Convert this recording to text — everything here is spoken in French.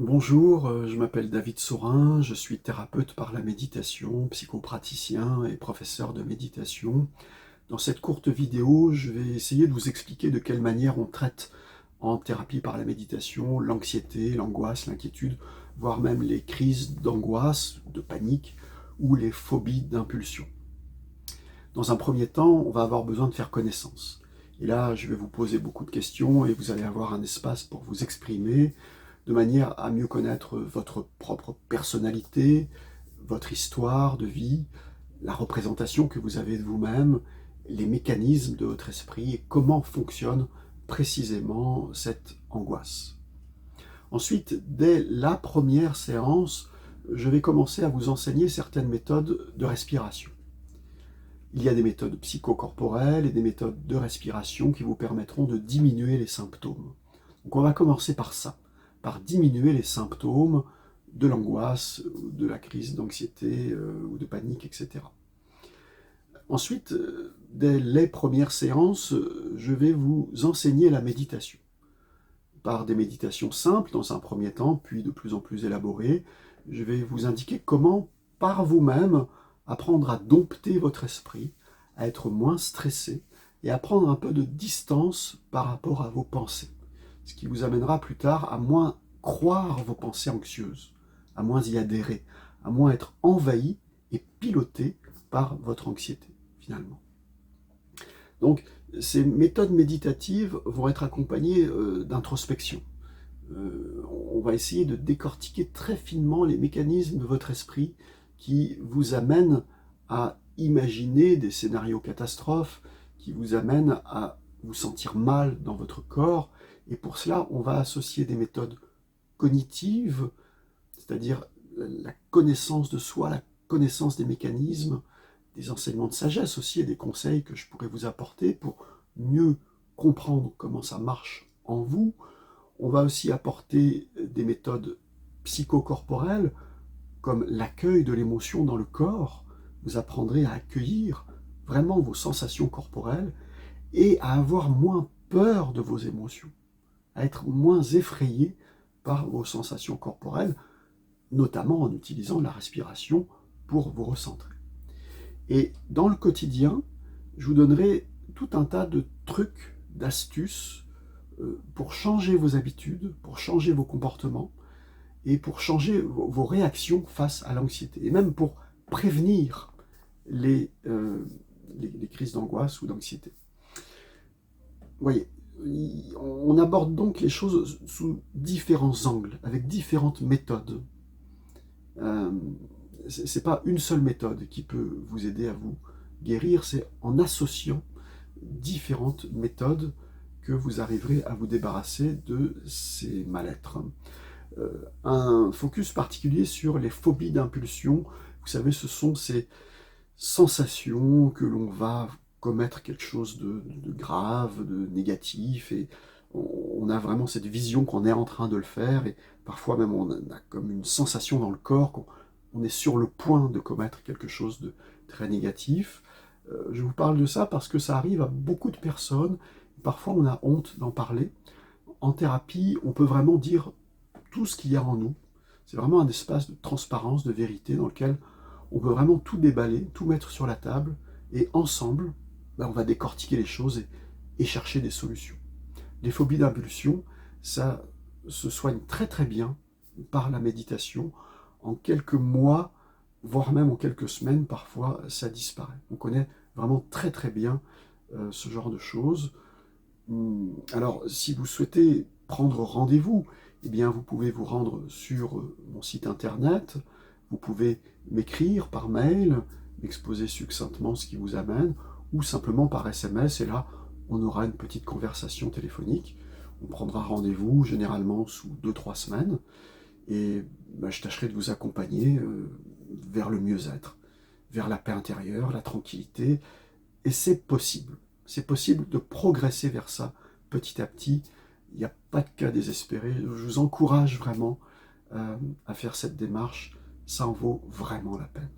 Bonjour, je m'appelle David Saurin, je suis thérapeute par la méditation, psychopraticien et professeur de méditation. Dans cette courte vidéo, je vais essayer de vous expliquer de quelle manière on traite en thérapie par la méditation l'anxiété, l'angoisse, l'inquiétude, voire même les crises d'angoisse, de panique ou les phobies d'impulsion. Dans un premier temps, on va avoir besoin de faire connaissance. Et là, je vais vous poser beaucoup de questions et vous allez avoir un espace pour vous exprimer, de manière à mieux connaître votre propre personnalité, votre histoire de vie, la représentation que vous avez de vous-même, les mécanismes de votre esprit et comment fonctionne précisément cette angoisse. Ensuite, dès la première séance, je vais commencer à vous enseigner certaines méthodes de respiration. Il y a des méthodes psychocorporelles et des méthodes de respiration qui vous permettront de diminuer les symptômes. Donc on va commencer par ça, par diminuer les symptômes de l'angoisse, de la crise d'anxiété ou de panique, etc. Ensuite, dès les premières séances, je vais vous enseigner la méditation. Par des méditations simples dans un premier temps, puis de plus en plus élaborées, je vais vous indiquer comment, par vous-même, apprendre à dompter votre esprit, à être moins stressé et à prendre un peu de distance par rapport à vos pensées. Ce qui vous amènera plus tard à moins croire vos pensées anxieuses, à moins y adhérer, à moins être envahi et piloté par votre anxiété, finalement. Donc, ces méthodes méditatives vont être accompagnées d'introspection. On va essayer de décortiquer très finement les mécanismes de votre esprit qui vous amènent à imaginer des scénarios catastrophes, qui vous amènent à vous sentir mal dans votre corps. Et pour cela, on va associer des méthodes cognitives, c'est-à-dire la connaissance de soi, la connaissance des mécanismes, des enseignements de sagesse aussi et des conseils que je pourrais vous apporter pour mieux comprendre comment ça marche en vous. On va aussi apporter des méthodes psychocorporelles comme l'accueil de l'émotion dans le corps. Vous apprendrez à accueillir vraiment vos sensations corporelles et à avoir moins peur de vos émotions, à être moins effrayé par vos sensations corporelles, notamment en utilisant la respiration pour vous recentrer. Et dans le quotidien, je vous donnerai tout un tas de trucs, d'astuces pour changer vos habitudes, pour changer vos comportements et pour changer vos réactions face à l'anxiété. Et même pour prévenir les crises d'angoisse ou d'anxiété. Vous voyez, on aborde donc les choses sous différents angles, avec différentes méthodes. C'est pas une seule méthode qui peut vous aider à vous guérir, c'est en associant différentes méthodes que vous arriverez à vous débarrasser de ces mal-être. Un focus particulier sur les phobies d'impulsion. Vous savez, ce sont ces sensations que l'on va commettre quelque chose de grave, de négatif, et on a vraiment cette vision qu'on est en train de le faire, et parfois même on a comme une sensation dans le corps qu'on est sur le point de commettre quelque chose de très négatif. Je vous parle de ça parce que ça arrive à beaucoup de personnes. Parfois on a honte d'en parler. En thérapie, on peut vraiment dire tout ce qu'il y a en nous. C'est vraiment un espace de transparence, de vérité, dans lequel on peut vraiment tout déballer, tout mettre sur la table, et ensemble, on va décortiquer les choses et chercher des solutions. Les phobies d'impulsion, ça se soigne très très bien par la méditation. En quelques mois, voire même en quelques semaines, parfois, ça disparaît. On connaît vraiment très très bien ce genre de choses. Alors, si vous souhaitez prendre rendez-vous, eh bien, vous pouvez vous rendre sur mon site internet, vous pouvez m'écrire par mail, m'exposer succinctement ce qui vous amène, ou simplement par SMS, et là, on aura une petite conversation téléphonique. On prendra rendez-vous généralement sous 2-3 semaines, et je tâcherai de vous accompagner vers le mieux-être, vers la paix intérieure, la tranquillité, et c'est possible. C'est possible de progresser vers ça petit à petit. Il n'y a pas de cas désespéré. Je vous encourage vraiment à faire cette démarche. Ça en vaut vraiment la peine.